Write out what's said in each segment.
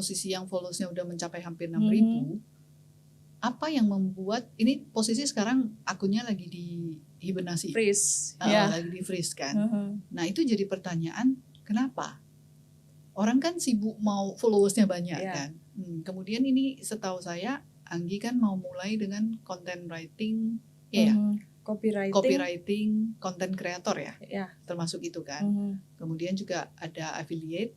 posisi yang followersnya udah mencapai hampir 6.000, apa yang membuat ini posisi sekarang akunnya lagi di hibernasi, freeze, lagi di freeze kan? Nah itu jadi pertanyaan, kenapa? Orang kan sibuk mau followersnya banyak kan? Kemudian ini setahu saya Anggi kan mau mulai dengan content writing, copywriting, content creator ya, termasuk itu kan. Kemudian juga ada affiliate,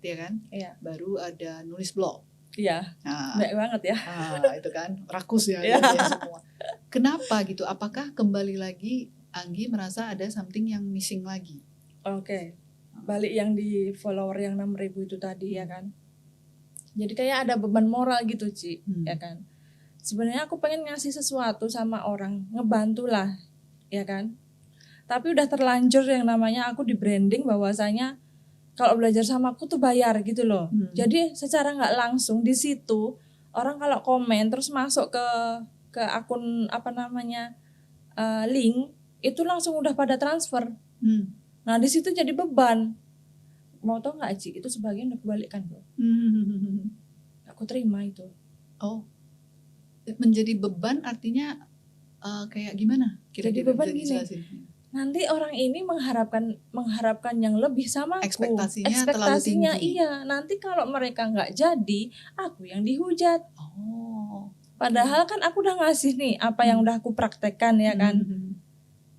ya kan. Baru ada nulis blog. Iya, baik banget ya. Itu kan rakus ya, semua. Kenapa gitu? Apakah kembali lagi Anggi merasa ada something yang missing lagi? Oke. Balik yang di follower yang 6.000 itu tadi ya kan. Jadi kayak ada beban moral gitu Ci, ya kan. Sebenarnya aku pengen ngasih sesuatu sama orang, ngebantu lah, ya kan. Tapi udah terlanjur yang namanya aku di branding bahwasanya kalau belajar sama aku tuh bayar gitu loh. Jadi secara nggak langsung di situ orang kalau komen terus masuk ke akun link itu langsung udah pada transfer. Nah di situ jadi beban. Mau tau nggak Ci? Itu sebagian udah kebalikkan bro. Aku terima itu. Oh, menjadi beban artinya kayak gimana? Jadi beban gini. Nanti orang ini mengharapkan yang lebih sama aku. Ekspektasinya iya. Nanti kalau mereka nggak jadi, aku yang dihujat. Padahal kan aku udah ngasih nih apa yang udah aku praktekkan ya kan.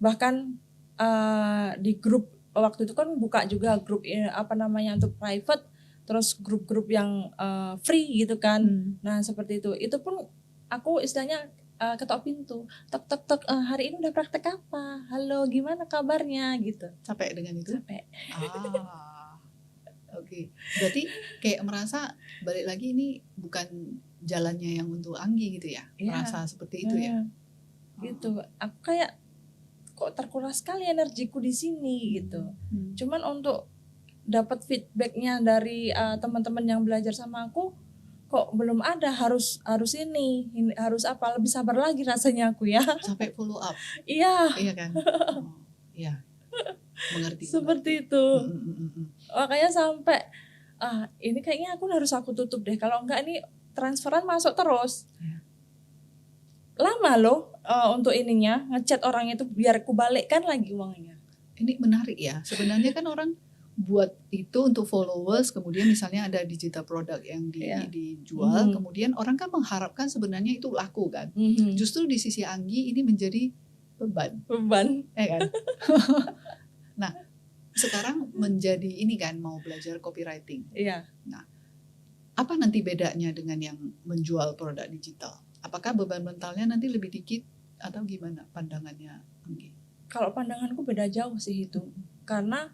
Bahkan di grup waktu itu kan buka juga grup untuk private, terus grup-grup yang free gitu kan. Nah seperti itu. Itu pun aku istilahnya ketok pintu, tok hari ini udah praktek apa, halo gimana kabarnya gitu. Capek dengan itu? Capek. Oke. Berarti kayak merasa balik lagi ini bukan jalannya yang untuk Anggi gitu ya? Merasa seperti itu ya? Gitu. Aku kayak kok terkuras sekali energiku di sini gitu. Cuman untuk dapat feedbacknya dari teman-teman yang belajar sama aku kok belum ada, harus ini harus apa, lebih sabar lagi rasanya aku ya. Sampai follow up. Iya kan. Iya. Mengerti. Seperti itu. Makanya sampai ini kayaknya harus aku tutup deh, kalau enggak ini transferan masuk terus. Lama loh untuk ininya ngechat orang itu biar aku balikkan lagi uangnya. Ini menarik ya. Sebenarnya kan orang buat itu untuk followers, kemudian misalnya ada digital product yang dijual, kemudian orang kan mengharapkan sebenarnya itu laku kan. Justru di sisi Anggi ini menjadi beban. Ya kan? Nah, sekarang menjadi ini kan mau belajar copywriting. Iya. Nah, apa nanti bedanya dengan yang menjual produk digital? Apakah beban mentalnya nanti lebih dikit atau gimana pandangannya Anggi? Kalau pandanganku beda jauh sih itu. Karena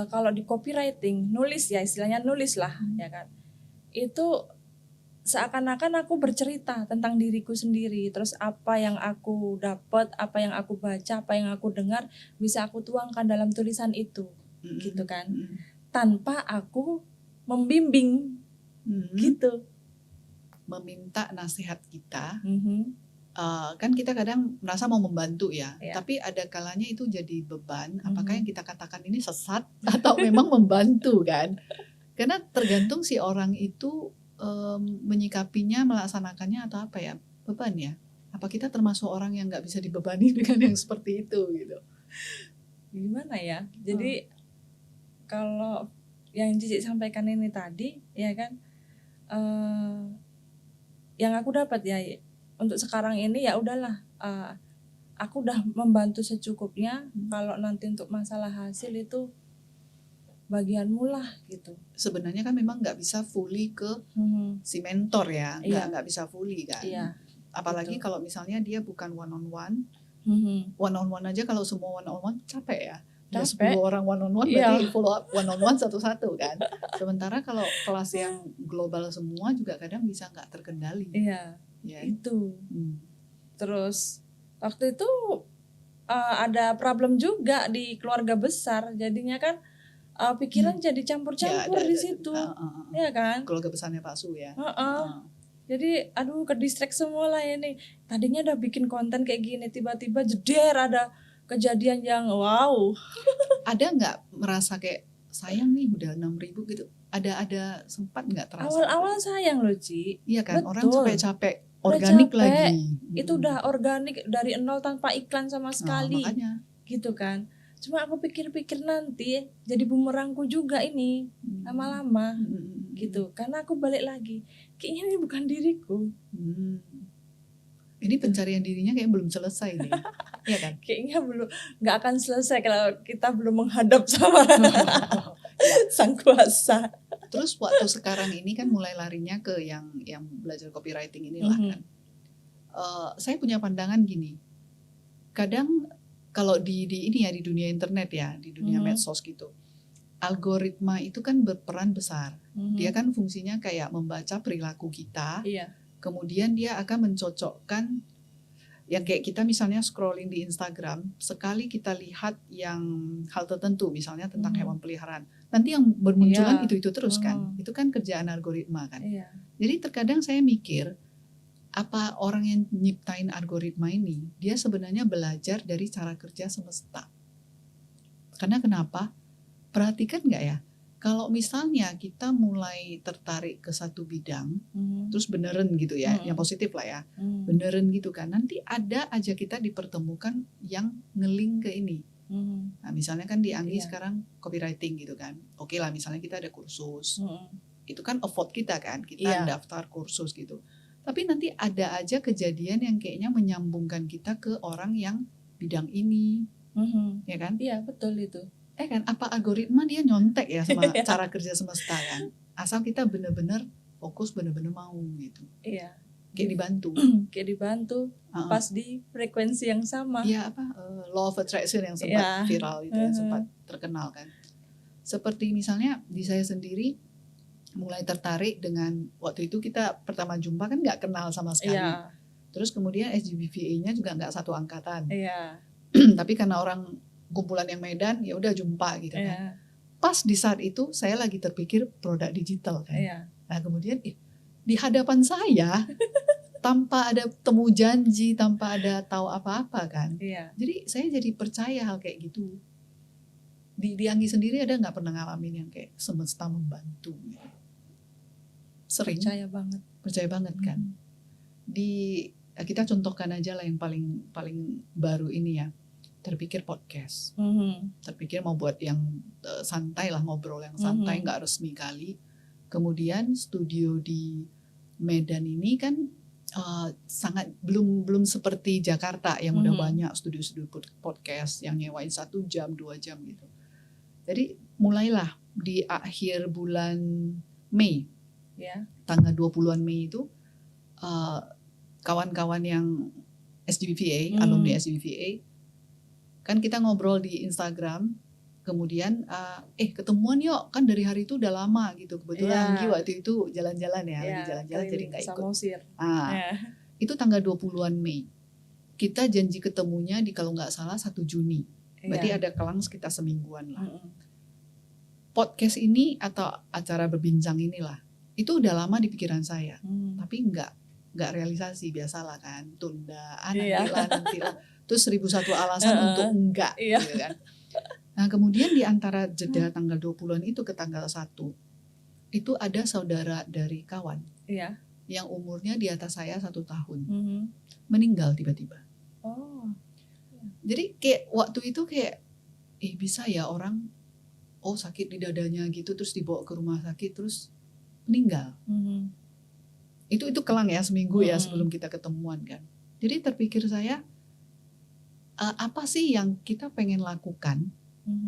kalau di copywriting, nulis ya istilahnya nulis lah ya kan. Itu seakan-akan aku bercerita tentang diriku sendiri. Terus apa yang aku dapat, apa yang aku baca, apa yang aku dengar bisa aku tuangkan dalam tulisan itu. Gitu kan. Tanpa aku membimbing. Gitu. Meminta nasihat kita. Kan kita kadang merasa mau membantu ya, tapi ada kalanya itu jadi beban. Apakah yang kita katakan ini sesat atau memang membantu kan? Karena tergantung si orang itu menyikapinya, melaksanakannya atau apa ya, beban ya. Apa kita termasuk orang yang nggak bisa dibebani dengan yang seperti itu gitu? Gimana ya? Jadi kalau yang Cici sampaikan ini tadi, ya kan, yang aku dapat ya. Untuk sekarang ini ya udahlah, aku udah membantu secukupnya. Kalau nanti untuk masalah hasil itu bagianmu lah gitu. Sebenarnya kan memang nggak bisa fully ke si mentor ya, nggak bisa fully kan. Apalagi kalau misalnya dia bukan one on one aja, kalau semua one on one capek ya. 10 orang one on one berarti follow up one on one satu-satu kan. Sementara kalau kelas yang global semua juga kadang bisa nggak terkendali. Itu. Terus waktu itu ada problem juga di keluarga besar, jadinya kan pikiran jadi campur-campur di situ, ya kan? Keluarga besarnya Pak Su ya. Jadi ke distract semua lah ini. Tadinya udah bikin konten kayak gini, tiba-tiba jeder ada kejadian yang wow. Ada nggak merasa kayak sayang nih udah 6.000 gitu? ada sempat nggak terasa? Awal-awal sayang loh, Ci. Iya kan, betul. Orang capek-capek organik capek. lagi. Itu udah organik dari nol tanpa iklan sama sekali. Makanya. Gitu kan. Cuma aku pikir-pikir nanti jadi bumerangku juga ini lama-lama gitu. Karena aku balik lagi, kayaknya ini bukan diriku. Ini pencarian dirinya kayak belum selesai nih. Iya kan? Kayaknya belum, nggak akan selesai kalau kita belum menghadap sama Sang Kuasa. Terus waktu sekarang ini kan mulai larinya ke yang belajar copywriting inilah kan. Saya punya pandangan gini. Kadang kalau di ini ya, di dunia internet ya, di dunia medsos gitu, algoritma itu kan berperan besar. Dia kan fungsinya kayak membaca perilaku kita. Iya. Kemudian dia akan mencocokkan yang kayak kita misalnya scrolling di Instagram, sekali kita lihat yang hal tertentu misalnya tentang hewan peliharaan, nanti yang bermunculan itu terus kan. Itu kan kerjaan algoritma kan. Iya. Jadi terkadang saya mikir, apa orang yang nyiptain algoritma ini, dia sebenarnya belajar dari cara kerja semesta. Karena kenapa? Perhatikan nggak ya? Kalau misalnya kita mulai tertarik ke satu bidang, terus beneran gitu ya, yang positif lah ya, beneran gitu kan, nanti ada aja kita dipertemukan yang ngeling ke ini. Nah misalnya kan di Anggi sekarang copywriting gitu kan, oke lah misalnya kita ada kursus, itu kan effort kita kan, kita daftar kursus gitu. Tapi nanti ada aja kejadian yang kayaknya menyambungkan kita ke orang yang bidang ini, ya kan? Iya betul itu. Kan apa algoritma dia nyontek ya sama cara kerja semesta kan, asal kita benar-benar fokus, benar-benar mau gitu. Iya. Kayak dibantu. Kayak dibantu pas di frekuensi yang sama. Iya law of attraction yang sempat viral itu, yang sempat terkenal kan. Seperti misalnya di saya sendiri mulai tertarik dengan, waktu itu kita pertama jumpa kan nggak kenal sama sekali. Terus kemudian SGBVA-nya juga nggak satu angkatan. Tapi karena orang kumpulan yang Medan, ya udah jumpa gitu kan. Pas di saat itu saya lagi terpikir produk digital kan. Nah kemudian di hadapan saya tanpa ada temu janji, tanpa ada tahu apa-apa kan. Jadi saya jadi percaya hal kayak gitu. Di Anggi sendiri ada nggak pernah ngalamin yang kayak semesta membantu gitu? Sering. Percaya banget kan. Kita contohkan aja lah yang paling baru ini ya. Terpikir podcast, terpikir mau buat yang santai lah, ngobrol yang santai, nggak resmi kali. Kemudian studio di Medan ini kan sangat belum seperti Jakarta yang udah banyak studio-studio podcast yang nyewain 1 jam 2 jam gitu. Jadi mulailah di akhir bulan Mei, tanggal 20-an Mei itu kawan-kawan yang SGBVA, alumni SGBVA, kan kita ngobrol di Instagram, kemudian ketemuan yuk, kan dari hari itu udah lama gitu. Kebetulan Anggi waktu itu jalan-jalan ya, lagi jalan-jalan jadi nggak ikut. Itu tanggal 20-an Mei. Kita janji ketemunya di kalau nggak salah 1 Juni. Berarti ada kelang sekitar semingguan lah. Podcast ini atau acara berbincang inilah, itu udah lama di pikiran saya, tapi nggak realisasi, biasalah kan, tunda, nantilah. Terus 1001 alasan untuk enggak gitu kan. Nah kemudian di antara jeda tanggal 20-an itu ke tanggal 1, itu ada saudara dari kawan yang umurnya di atas saya 1 tahun, meninggal tiba-tiba. Jadi kayak waktu itu kayak bisa ya orang sakit di dadanya gitu, terus dibawa ke rumah sakit terus meninggal. Itu kelang ya, seminggu ya sebelum kita ketemuan kan. Jadi terpikir saya, apa sih yang kita pengen lakukan,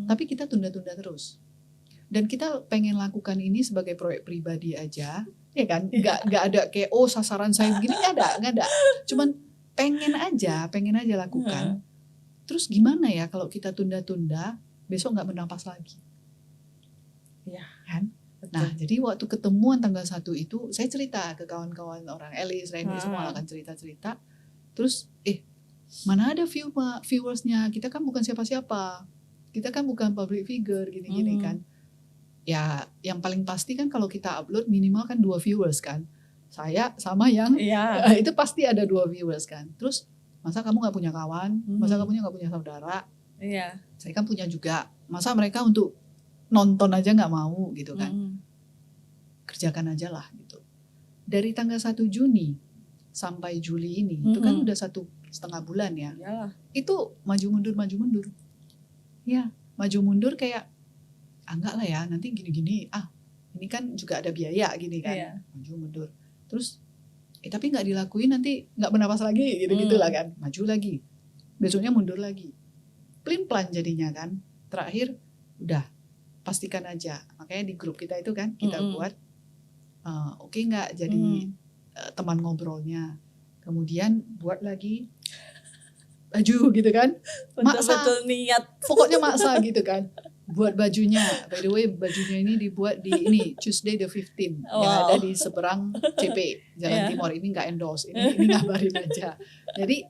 tapi kita tunda-tunda terus. Dan kita pengen lakukan ini sebagai proyek pribadi aja, ya kan? Nggak ada kayak sasaran saya begini, nggak ada. Cuman pengen aja lakukan. Terus gimana ya kalau kita tunda-tunda, besok nggak bernapas lagi, kan? Nah, jadi waktu ketemuan tanggal 1 itu saya cerita ke kawan-kawan orang, Elis, Randy semua akan cerita-cerita. Terus mana ada viewersnya, kita kan bukan siapa-siapa, kita kan bukan public figure gini-gini kan. Ya yang paling pasti kan kalau kita upload minimal kan 2 viewers kan, saya sama yang itu pasti ada 2 viewers kan. Terus masa kamu gak punya kawan, masa kamu gak punya saudara, saya kan punya juga, masa mereka untuk nonton aja gak mau gitu kan. kerjakan aja lah gitu. Dari tanggal 1 Juni sampai Juli ini itu kan udah 1,5 bulan ya. Yalah. Itu maju mundur. Ya, maju mundur kayak enggak lah ya, nanti gini-gini. Ini kan juga ada biaya gini kan. Iya. Maju mundur. Terus tapi nggak dilakuin nanti nggak bernapas lagi gitu-gitu lah kan. Maju lagi. Besoknya mundur lagi. Pelin-pelan jadinya kan. Terakhir udah pastikan aja. Makanya di grup kita itu kan kita buat oke nggak jadi teman ngobrolnya. Kemudian buat lagi baju gitu kan. Betul-betul niat. Pokoknya maksa gitu kan. Buat bajunya. By the way bajunya ini dibuat di Tuesday the 15th yang ada di seberang CP Jalan Timur. Ini nggak endorse. Ini ngabarin aja. Jadi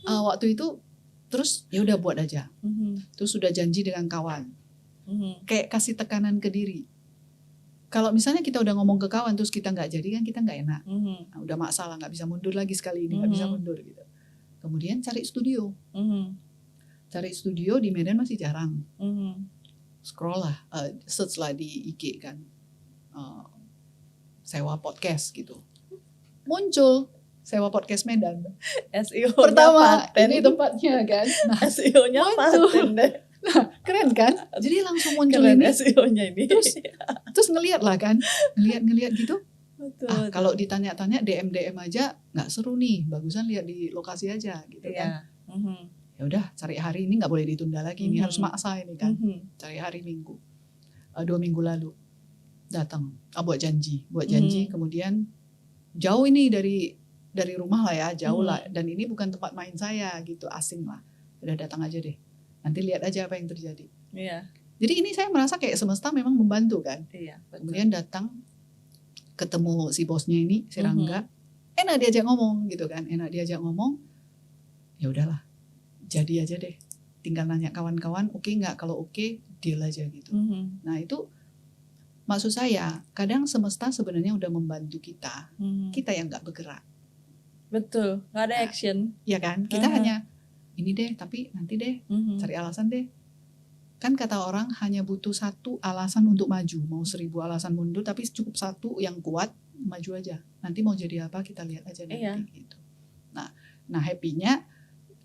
waktu itu terus ya udah buat aja. Terus sudah janji dengan kawan. Kayak kasih tekanan ke diri. Kalau misalnya kita udah ngomong ke kawan terus kita nggak jadi kan kita nggak enak. Nah, udah masalah nggak bisa mundur lagi sekali ini nggak bisa mundur gitu. Kemudian cari studio. Cari studio di Medan masih jarang. Scroll lah, search lah di IG kan. Sewa podcast gitu. Muncul sewa podcast Medan. SEO pertama ini tempatnya kan. Nah, SEO-nya paten deh. Nah, keren kan? Jadi langsung muncul keren ini. SEO-nya ini. Terus ngelihat lah kan, ngelihat gitu. Betul. Kalau ditanya-tanya DM aja nggak seru nih, bagusan lihat di lokasi aja gitu kan. Ya udah cari hari ini nggak boleh ditunda lagi, ini harus maksa ini kan. Cari hari Minggu, 2 minggu lalu datang, buat janji, kemudian jauh ini dari rumah lah ya, jauh lah, dan ini bukan tempat main saya gitu, asing lah. Udah datang aja deh. Nanti lihat aja apa yang terjadi. Iya. Jadi ini saya merasa kayak semesta memang membantu kan. Iya, betul. Kemudian datang, ketemu si bosnya ini, si Rangga, enak diajak ngomong gitu kan, ya udahlah, jadi aja deh. Tinggal nanya kawan-kawan, oke nggak? Kalau oke, deal aja gitu. Nah itu maksud saya, kadang semesta sebenarnya udah membantu kita, kita yang nggak bergerak. Betul, nggak ada action. Iya kan, kita hanya ini deh, tapi nanti deh, cari alasan deh. Kan kata orang hanya butuh 1 alasan untuk maju. Mau 1000 alasan mundur, tapi cukup 1 yang kuat, maju aja. Nanti mau jadi apa kita lihat aja nanti. Iya. Gitu. Nah happy-nya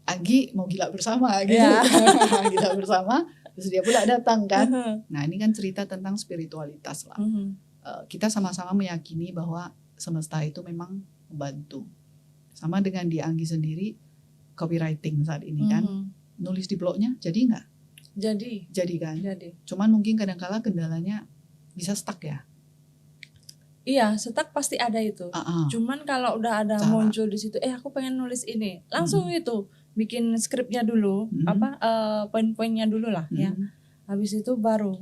Anggi mau gila bersama gitu. Gila bersama, terus dia pula datang kan. Nah ini kan cerita tentang spiritualitas lah. Kita sama-sama meyakini bahwa semesta itu memang membantu. Sama dengan di Anggi sendiri, copywriting saat ini kan, nulis di blognya jadi nggak? Jadi kan. Cuman mungkin kadang-kala kendalanya bisa stuck ya. Iya, stuck pasti ada itu. Cuman kalau udah ada muncul di situ, aku pengen nulis ini, langsung itu bikin skripnya dulu, poin-poinnya dulu lah ya. Habis itu baru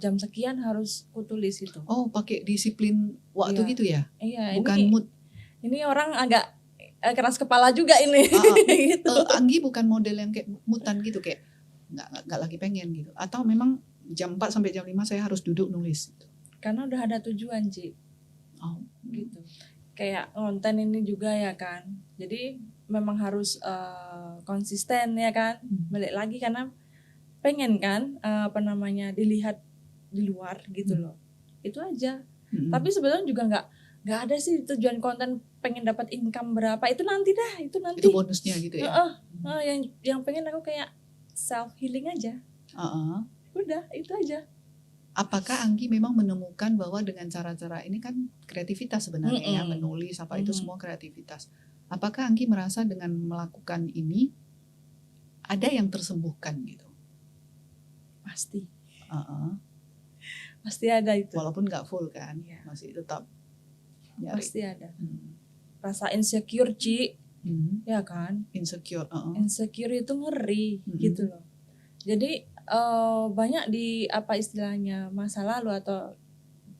jam sekian harus kutulis itu. Oh, pakai disiplin waktu gitu ya? Iya. Bukan mood. Ini orang agak keras kepala juga ini. Gitu. Anggi bukan model yang kayak mutan gitu, kayak nggak lagi pengen gitu. Atau memang jam 4 sampai jam 5 saya harus duduk nulis gitu. Karena udah ada tujuan, Ci. Gitu. Kayak konten ini juga ya kan. Jadi memang harus konsisten ya kan. Balik lagi karena pengen kan dilihat di luar gitu loh. Itu aja. Tapi sebetulnya juga nggak ada sih tujuan konten pengen dapat income berapa, itu nanti. Itu bonusnya gitu ya. Yang pengen aku kayak self healing aja. Udah itu aja. Apakah Anggi memang menemukan bahwa dengan cara-cara ini kan kreativitas sebenarnya ya, menulis apa itu semua kreativitas. Apakah Anggi merasa dengan melakukan ini ada yang tersembuhkan gitu? Pasti. Pasti ada itu. Walaupun nggak full kan, masih tetap nyari. Pasti ada. Rasa insecure, Ci. Ya kan? Insecure. Insecure itu ngeri gitu loh. Jadi banyak di apa istilahnya masa lalu atau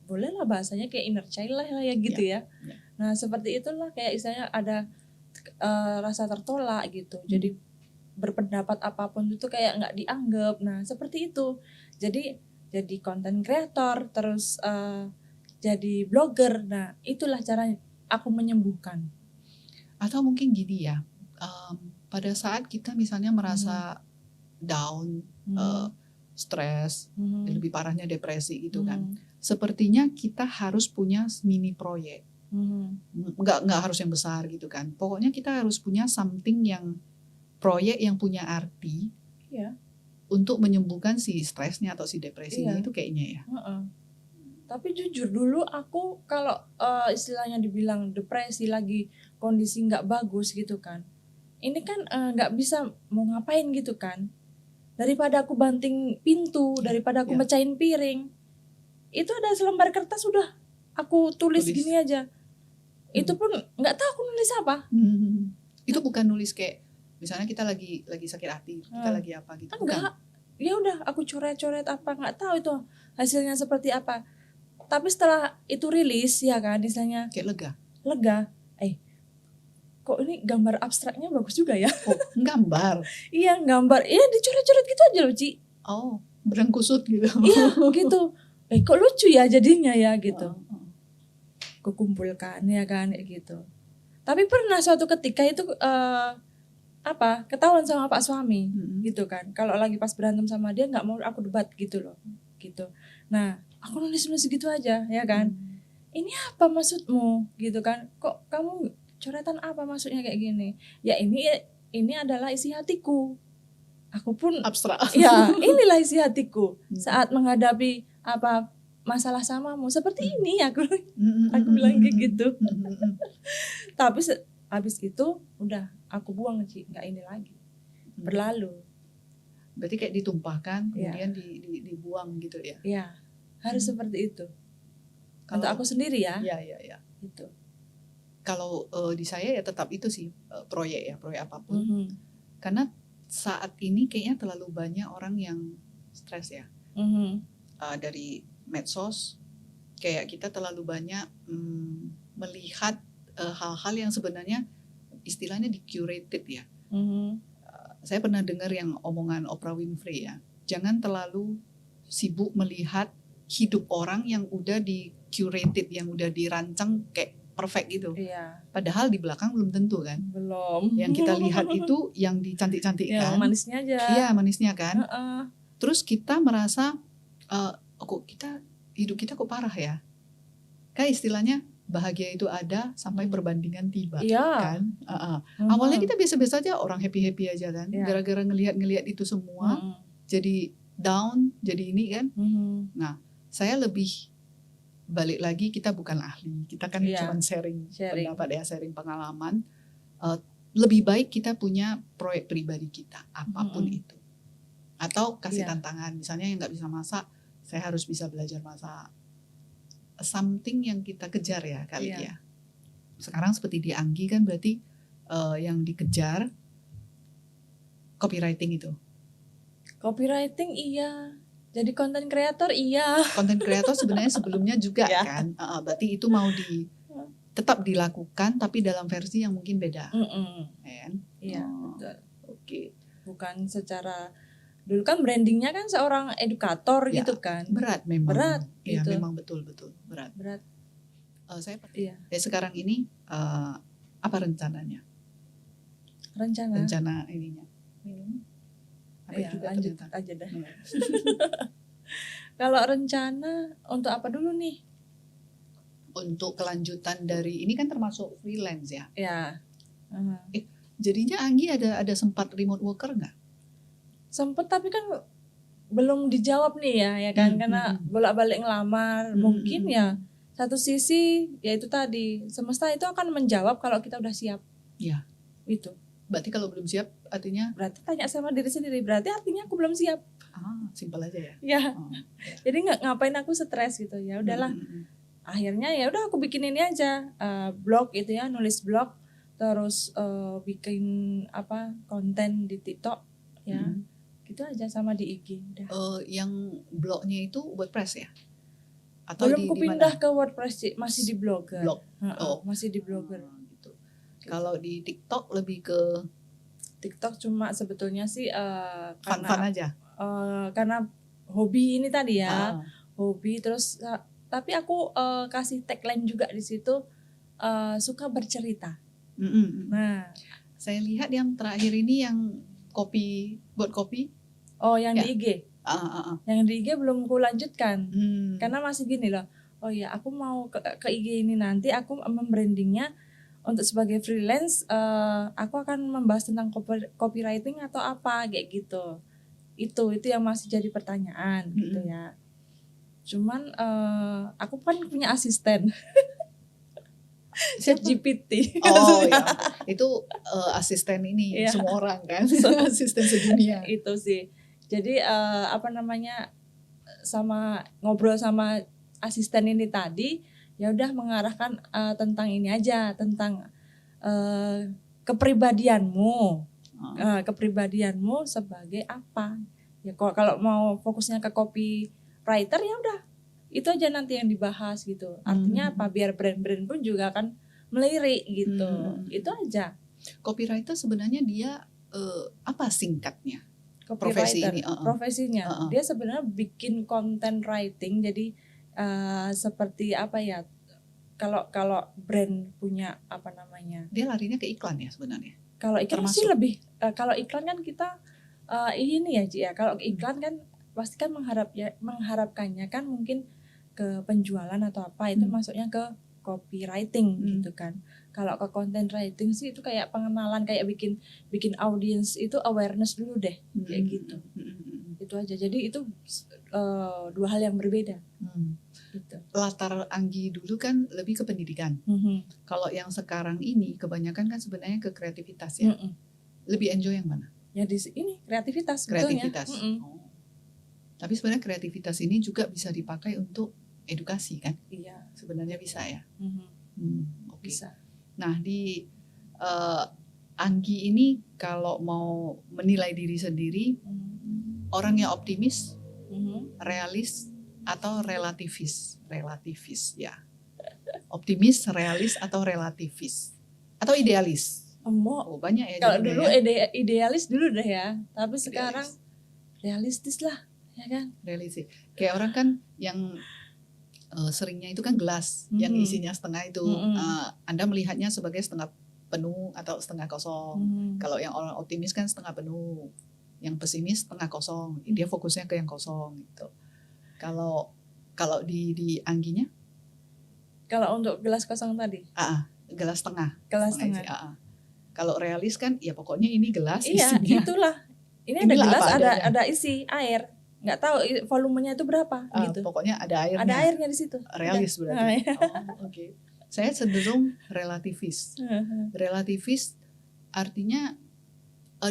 bolehlah bahasanya kayak inner child lah ya gitu ya. Nah seperti itulah kayak istilahnya ada rasa tertolak gitu. Jadi berpendapat apapun itu kayak nggak dianggap. Nah seperti itu. Jadi content creator terus jadi blogger. Nah itulah caranya aku menyembuhkan. Atau mungkin gini ya, pada saat kita misalnya merasa down, stres, lebih parahnya depresi gitu kan. Sepertinya kita harus punya mini proyek. Nggak harus yang besar gitu kan. Pokoknya kita harus punya something yang proyek yang punya arti untuk menyembuhkan si stresnya atau si depresinya itu kayaknya ya. Tapi jujur dulu aku kalau istilahnya dibilang depresi lagi kondisi nggak bagus gitu kan. Ini kan nggak bisa mau ngapain gitu kan. Daripada aku banting pintu, daripada aku mecahin piring. Itu ada selembar kertas sudah aku tulis gini aja. Itu pun nggak tahu aku nulis apa. Itu bukan nulis kayak misalnya kita lagi sakit hati, kita lagi apa gitu. Enggak. Ya udah aku coret-coret apa, nggak tahu itu hasilnya seperti apa. Tapi setelah itu rilis ya kan, misalnya kayak lega. Kok ini gambar abstraknya bagus juga ya? Oh, gambar. Iya, gambar. Iya, dicoret-coret gitu aja loh, Ci. Oh, benang kusut gitu. Iya, gitu. Kok lucu ya jadinya ya gitu. Kukumpulkan ya kan kayak gitu. Tapi pernah suatu ketika itu ketahuan sama Pak suami gitu kan. Kalau lagi pas berantem sama dia nggak mau aku debat gitu loh. Gitu. Nah, aku nulis gitu aja ya kan. Ini apa maksudmu gitu kan? Kok kamu coretan apa maksudnya kayak gini? Ya ini adalah isi hatiku. Aku pun abstrak. Ya, inilah isi hatiku saat menghadapi masalah samamu. Seperti ini aku bilang kayak gitu. Tapi habis itu udah aku buang, nggak ini lagi. Berlalu. Berarti kayak ditumpahkan kemudian dibuang gitu ya. Iya. Harus seperti itu. Untuk aku sendiri ya. Iya. Itu. Kalau di saya ya tetap itu sih proyek apapun. Karena saat ini kayaknya terlalu banyak orang yang stres ya. Dari medsos kayak kita terlalu banyak melihat hal-hal yang sebenarnya istilahnya di-curated ya. Saya pernah dengar yang omongan Oprah Winfrey ya. Jangan terlalu sibuk melihat hidup orang yang udah di-curated, yang udah dirancang kayak perfect gitu. Iya. Padahal di belakang belum tentu kan. Belum. Yang kita lihat itu yang dicantik-cantikkan. Yang manisnya aja. Iya, manisnya kan. Terus kita merasa hidup kita kok parah ya. Kayak istilahnya bahagia itu ada sampai perbandingan tiba kan. Awalnya kita biasa-biasa aja, orang happy-happy aja kan. Gara-gara ngelihat itu semua jadi down, jadi ini kan. Nah, saya lebih balik lagi, kita bukan ahli, kita kan cuma sharing pendapat ya, sharing pengalaman. Lebih baik kita punya proyek pribadi kita, apapun itu. Atau kasih tantangan, misalnya yang nggak bisa masak, saya harus bisa belajar masak. Something yang kita kejar ya kali ya. Sekarang seperti di Anggi kan berarti yang dikejar copywriting itu. Copywriting iya. Jadi konten kreator iya. Konten kreator sebenarnya sebelumnya juga kan. Berarti itu mau tetap dilakukan tapi dalam versi yang mungkin beda. Iya, betul. Oke. Bukan secara dulu kan brandingnya kan seorang edukator gitu kan. Berat memang. Berat gitu. Ya, memang betul berat. Saya sekarang ini apa rencananya? Rencana ininya. Juga lanjut aja dah. Kalau rencana untuk apa dulu nih? Untuk kelanjutan dari ini kan termasuk freelance ya. Ya. Jadinya Anggi ada sempat remote worker nggak? Sempat tapi kan belum dijawab nih ya kan, karena bolak-balik ngelamar. Mungkin ya satu sisi ya itu tadi semesta itu akan menjawab kalau kita udah siap. Ya. Itu. Berarti kalau belum siap artinya? Berarti tanya sama diri sendiri, berarti artinya aku belum siap. Simpel aja ya. Ya. Jadi ngapain aku stres gitu, ya udahlah. Akhirnya ya udah aku bikin ini aja, blog itu ya, nulis blog, terus bikin konten di TikTok ya. Gitu aja sama di IG udah. Yang blognya itu WordPress ya? Atau belum kupindah ke WordPress, masih di Blogger. Masih di Blogger. Kalau di TikTok lebih ke TikTok cuma sebetulnya sih fun aja. Karena hobi ini tadi ya, hobi terus. Tapi aku kasih tagline juga di situ, suka bercerita. Nah, saya lihat yang terakhir ini yang buat kopi. Oh, yang di IG. Yang di IG belum ku lanjutkan. Karena masih gini loh. Oh ya, aku mau ke IG ini nanti aku membrandingnya untuk sebagai freelance. Aku akan membahas tentang copywriting atau apa kayak gitu. Itu yang masih jadi pertanyaan gitu ya. Cuman aku kan punya asisten. ChatGPT. Oh ya, itu asisten ini semua orang kan, asisten sedunia. Itu sih. Jadi sama ngobrol sama asisten ini tadi, ya udah mengarahkan tentang ini aja, tentang kepribadianmu, kepribadianmu sebagai apa. Ya kalau mau fokusnya ke copywriter ya udah. Itu aja nanti yang dibahas gitu. Artinya apa? Biar brand-brand pun juga akan melirik gitu. Itu aja. Copywriter sebenarnya dia apa singkatnya? Profesinya. Dia sebenarnya bikin content writing. Jadi seperti apa ya? Kalau brand punya apa namanya? Dia larinya ke iklan ya sebenarnya. Kalau iklan sih lebih. Kalau iklan kan kita ini ya Ci ya. Kalau iklan kan pasti kan mengharapkannya kan mungkin ke penjualan atau apa itu masuknya ke copywriting gitu kan. Kalau ke content writing sih itu kayak pengenalan, kayak bikin audience itu awareness dulu deh kayak gitu. Itu aja. Jadi itu dua hal yang berbeda. Gitu. Latar Anggi dulu kan lebih ke pendidikan. Kalau yang sekarang ini kebanyakan kan sebenarnya ke kreativitas ya. Lebih enjoy yang mana? Ya di ini kreativitas. Oh. Tapi sebenarnya kreativitas ini juga bisa dipakai untuk edukasi kan? Iya. Sebenarnya bisa ya. Okay. Bisa. Nah di Anggi ini kalau mau menilai diri sendiri, orang yang optimis, realis atau relativis ya. Optimis, realis atau relativis atau idealis? Banyak ya. Kalau dulu ya. Idealis dulu deh ya. Tapi sekarang realistis lah. Ya kan? Realistis. Kayak orang kan yang seringnya itu kan gelas yang isinya setengah itu. Anda melihatnya sebagai setengah penuh atau setengah kosong. Kalau yang orang optimis kan setengah penuh. Yang pesimis setengah kosong. Dia fokusnya ke yang kosong gitu. Kalau di Angginya? Kalau untuk gelas kosong tadi? Gelas setengah. Gelas setengah. Kalau realis kan ya pokoknya ini gelas isinya. Iya, itulah. Ini ada gelas, ada isi air. Nggak tahu volumenya itu berapa gitu. Pokoknya ada airnya. Ada airnya di situ. Realis berarti. Oke. Saya cenderung relativis. Relativis artinya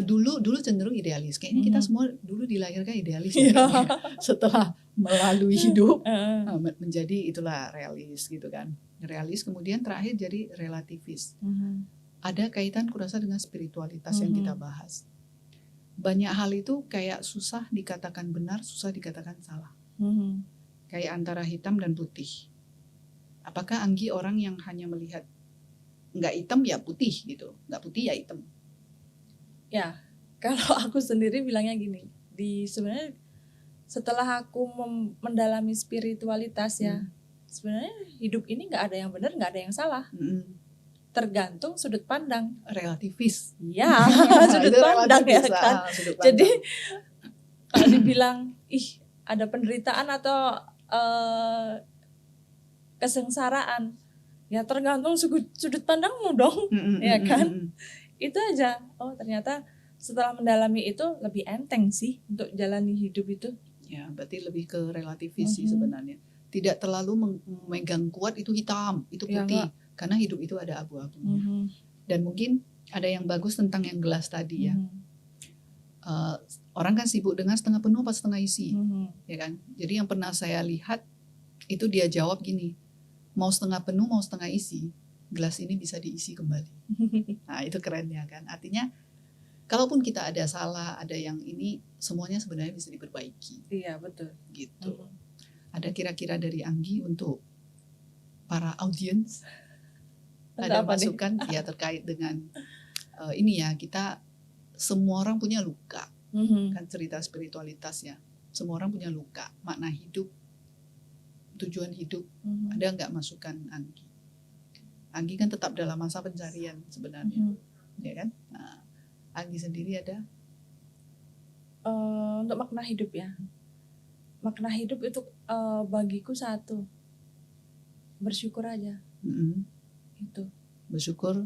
dulu cenderung idealis. Kayaknya kita semua dulu dilahirkan idealis. Setelah melalui hidup menjadi itulah realis gitu kan. Realis kemudian terakhir jadi relativis. Ada kaitan kurasa dengan spiritualitas yang kita bahas. Banyak hal itu kayak susah dikatakan benar, susah dikatakan salah. Kayak antara hitam dan putih. Apakah Anggi orang yang hanya melihat nggak hitam ya putih gitu, nggak putih ya hitam? Ya, kalau aku sendiri bilangnya gini, sebenarnya setelah aku mendalami spiritualitas ya, sebenarnya hidup ini nggak ada yang benar, nggak ada yang salah. Tergantung sudut pandang. Relativis. Ya, sudut pandang ya kan. Jadi kalau dibilang ada penderitaan atau kesengsaraan, ya tergantung sudut pandangmu dong, ya kan. Itu aja. Oh ternyata setelah mendalami itu lebih enteng sih untuk jalani hidup itu. Ya berarti lebih ke relativis sih sebenarnya. Tidak terlalu memegang kuat itu hitam, itu putih. Ya, karena hidup itu ada abu-abunya. Dan mungkin ada yang bagus tentang yang gelas tadi ya. Orang kan sibuk dengan setengah penuh apa setengah isi, ya kan. Jadi yang pernah saya lihat itu dia jawab gini, mau setengah penuh mau setengah isi, gelas ini bisa diisi kembali. Nah itu kerennya kan. Artinya kalaupun kita ada salah, ada yang ini, semuanya sebenarnya bisa diperbaiki. Iya betul. Gitu. Ada kira-kira dari Anggi untuk para audiens? Ada masukan ya terkait dengan ini ya, kita semua orang punya luka. Kan cerita spiritualitasnya. Semua orang punya luka, makna hidup, tujuan hidup. Ada nggak masukan Anggi? Anggi kan tetap dalam masa pencarian sebenarnya. Ya kan? Nah, Anggi sendiri ada? Untuk makna hidup ya. makna hidup itu bagiku satu, bersyukur aja. Itu. Bersyukur,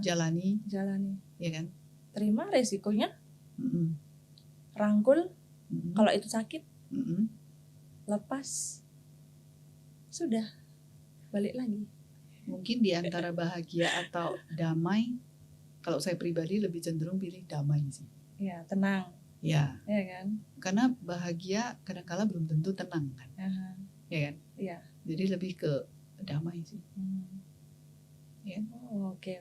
jalani, ya kan? Terima resikonya, rangkul, kalau itu sakit, lepas, sudah, balik lagi. Mungkin di antara bahagia atau damai, kalau saya pribadi lebih cenderung pilih damai sih. Ya, tenang. Ya kan? Karena bahagia kadang-kala belum tentu tenang kan. Ya kan? Iya. Jadi lebih ke damai sih. Ya. Oke.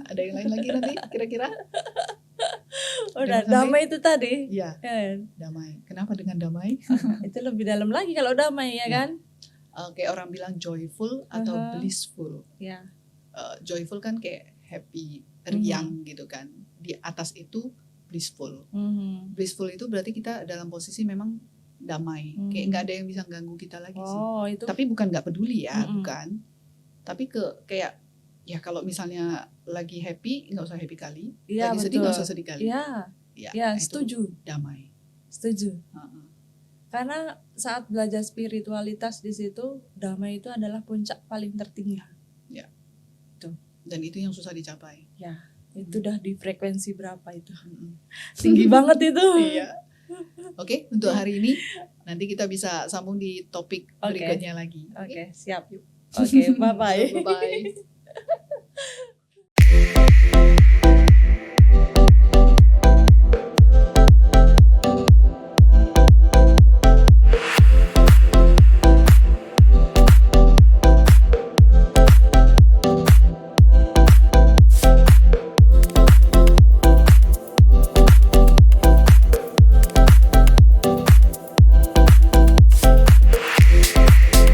Ada yang lain lagi nanti kira-kira? Udah damai itu tadi. Iya. Damai. Kenapa dengan damai? Itu lebih dalam lagi kalau damai ya kan? Kayak orang bilang joyful atau blissful. Ya. Joyful kan kayak happy, riang gitu kan. Di atas itu blissful. Blissful itu berarti kita dalam posisi memang damai. Kayak nggak ada yang bisa ganggu kita lagi sih. Itu. Tapi bukan nggak peduli ya, bukan. Tapi kayak ya kalau misalnya lagi happy nggak usah happy kali, lagi sedih nggak usah sedih kali. Ya, setuju. Damai. Setuju. Karena saat belajar spiritualitas di situ, damai itu adalah puncak paling tertinggi. Ya. Tuh. Dan itu yang susah dicapai. Ya. Itu udah di frekuensi berapa itu? Tinggi banget itu. Iya. Oke, untuk hari ini nanti kita bisa sambung di topik berikutnya lagi. Oke, siap. Oke, bye-bye. Bye-bye.